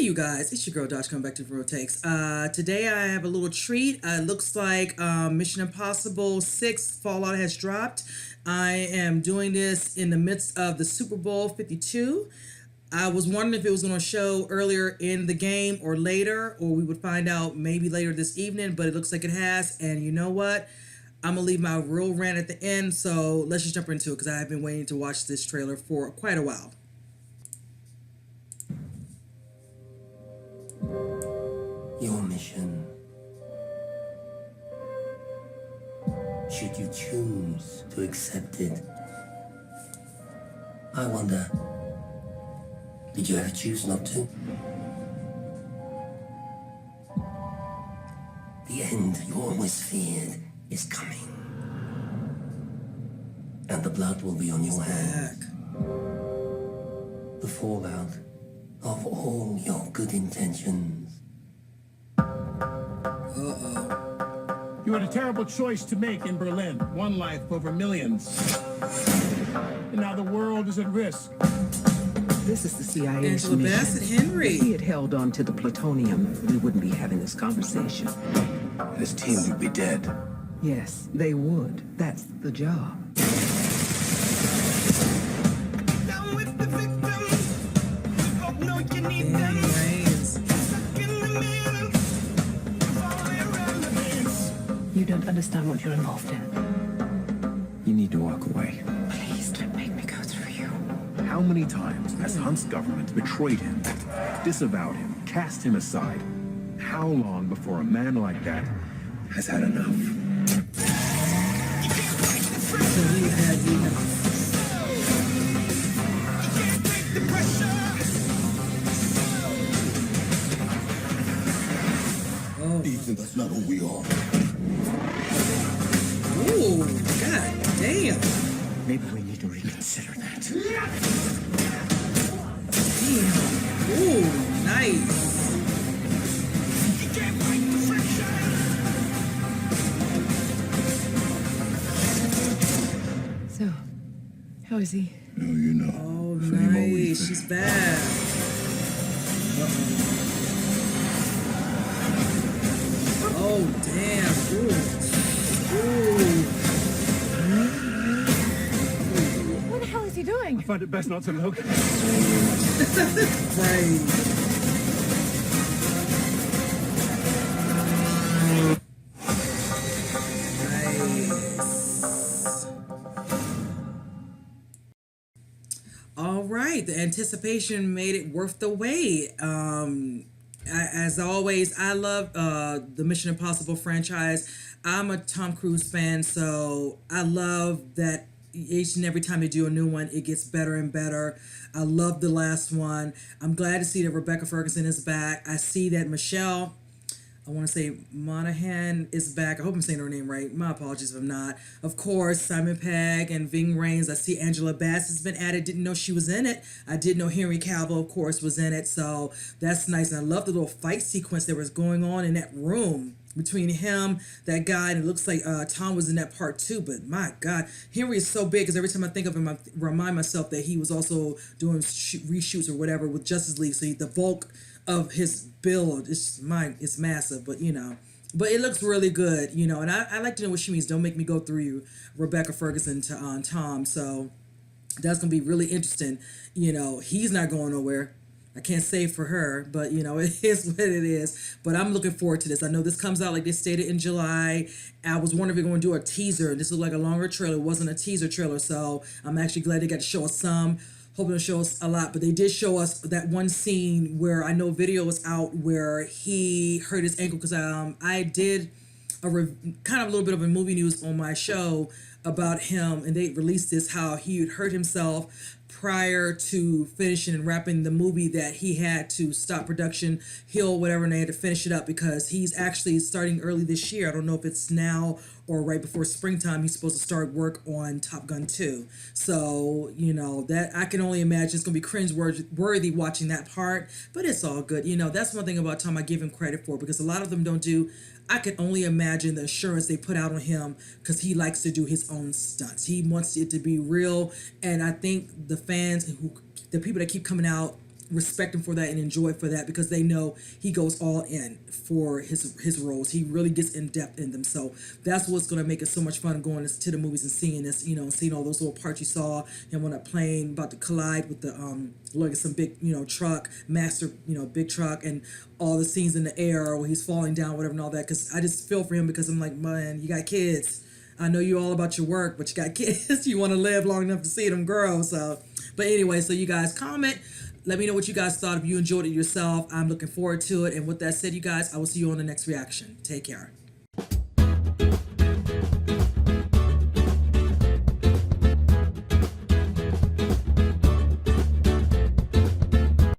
you guys, it's your girl Josh coming back to Real Takes. Today I have a little treat. It looks like Mission Impossible 6 Fallout has dropped. I am doing this in the midst of the Super Bowl 52. I was wondering if it was going to show earlier in the game or later, or we would find out maybe later this evening, but it looks like it has. And you know what? I'm going to leave my real rant at the end, so let's just jump into it because I have been waiting to watch this trailer for quite a while. Your mission, should you choose to accept it, I wonder, did you ever choose not to? The end you always feared is coming, and the blood will be on your hands. The fallout of all your good intentions. You had a terrible choice to make in Berlin. One life over millions. And now the world is at risk. This is the CIA's Angela mission. Bassett Henry. If we had held on to the plutonium, we wouldn't be having this conversation. His team would be dead. Yes, they would. That's the job. Down with the victims. Oh, no, you need them. Stuck in the middle of all irrelevance. You don't understand what you're involved in. You need to walk away. Please don't make me go through you. How many times has Hunt's government betrayed him, disavowed him, cast him aside? How long before a man like that has had enough? Ethan, that's not who we are. Ooh, god damn. Maybe we need to reconsider that. Damn. Ooh, nice. So, how is he? No, you know. Oh, Same old nice. Ethan. She's back. Oh, damn. Ooh. What the hell is he doing? I find it best not to look. Right. Nice. All right, the anticipation made it worth the wait. As always, I love the Mission Impossible franchise. I'm a Tom Cruise fan, so I love that each and every time they do a new one, it gets better and better. I love the last one. I'm glad to see that Rebecca Ferguson is back. I see that Michelle, I want to say Monaghan, is back. I hope I'm saying her name right. My apologies if I'm not. Of course, Simon Pegg and Ving Rhames. I see Angela Bassett's been added. Didn't know she was in it. I did know Henry Cavill, of course, was in it. So that's nice. And I love the little fight sequence that was going on in that room between him, that guy, and it looks like Tom was in that part too. But my God, Henry is so big because every time I think of him, I remind myself that he was also doing reshoots or whatever with Justice League. So the bulk of his build is it's massive, but but it looks really good, and I like to know what she means. Don't make me go through you, Rebecca Ferguson to Tom. So that's gonna be really interesting. He's not going nowhere. I can't say for her, but it is what it is. But I'm looking forward to this. I know this comes out like they stated in July. I was wondering if they're going to do a teaser. This looked like a longer trailer. It wasn't a teaser trailer, so I'm actually glad they got to show us some. Hoping to show us a lot, but they did show us that one scene where I know video was out where he hurt his ankle because I did kind of a little bit of a movie news on my show about him, and they released this how he had hurt himself prior to finishing and wrapping the movie, that he had to stop production, heal, whatever, and they had to finish it up because he's actually starting early this year. I don't know if it's now or right before springtime. He's supposed to start work on Top Gun 2. So, that I can only imagine it's going to be cringe-worthy watching that part, but it's all good. That's one thing about Tom I give him credit for, because a lot of them don't do. I can only imagine the assurance they put out on him because he likes to do his own stunts. He wants it to be real, and I think the fans, the people that keep coming out respect him for that and enjoy it for that, because they know he goes all in for his roles. He really gets in depth in them. So that's what's going to make it so much fun going to the movies and seeing this, seeing all those little parts you saw, him on that plane about to collide with the look at some big truck, master big truck, and all the scenes in the air where he's falling down, whatever, and all that. Because I just feel for him, because I'm like, man, you got kids. I know you all about your work, but you got kids. You want to live long enough to see them grow. So, but anyway, so you guys comment. Let me know what you guys thought. If you enjoyed it yourself, I'm looking forward to it. And with that said, you guys, I will see you on the next reaction. Take care.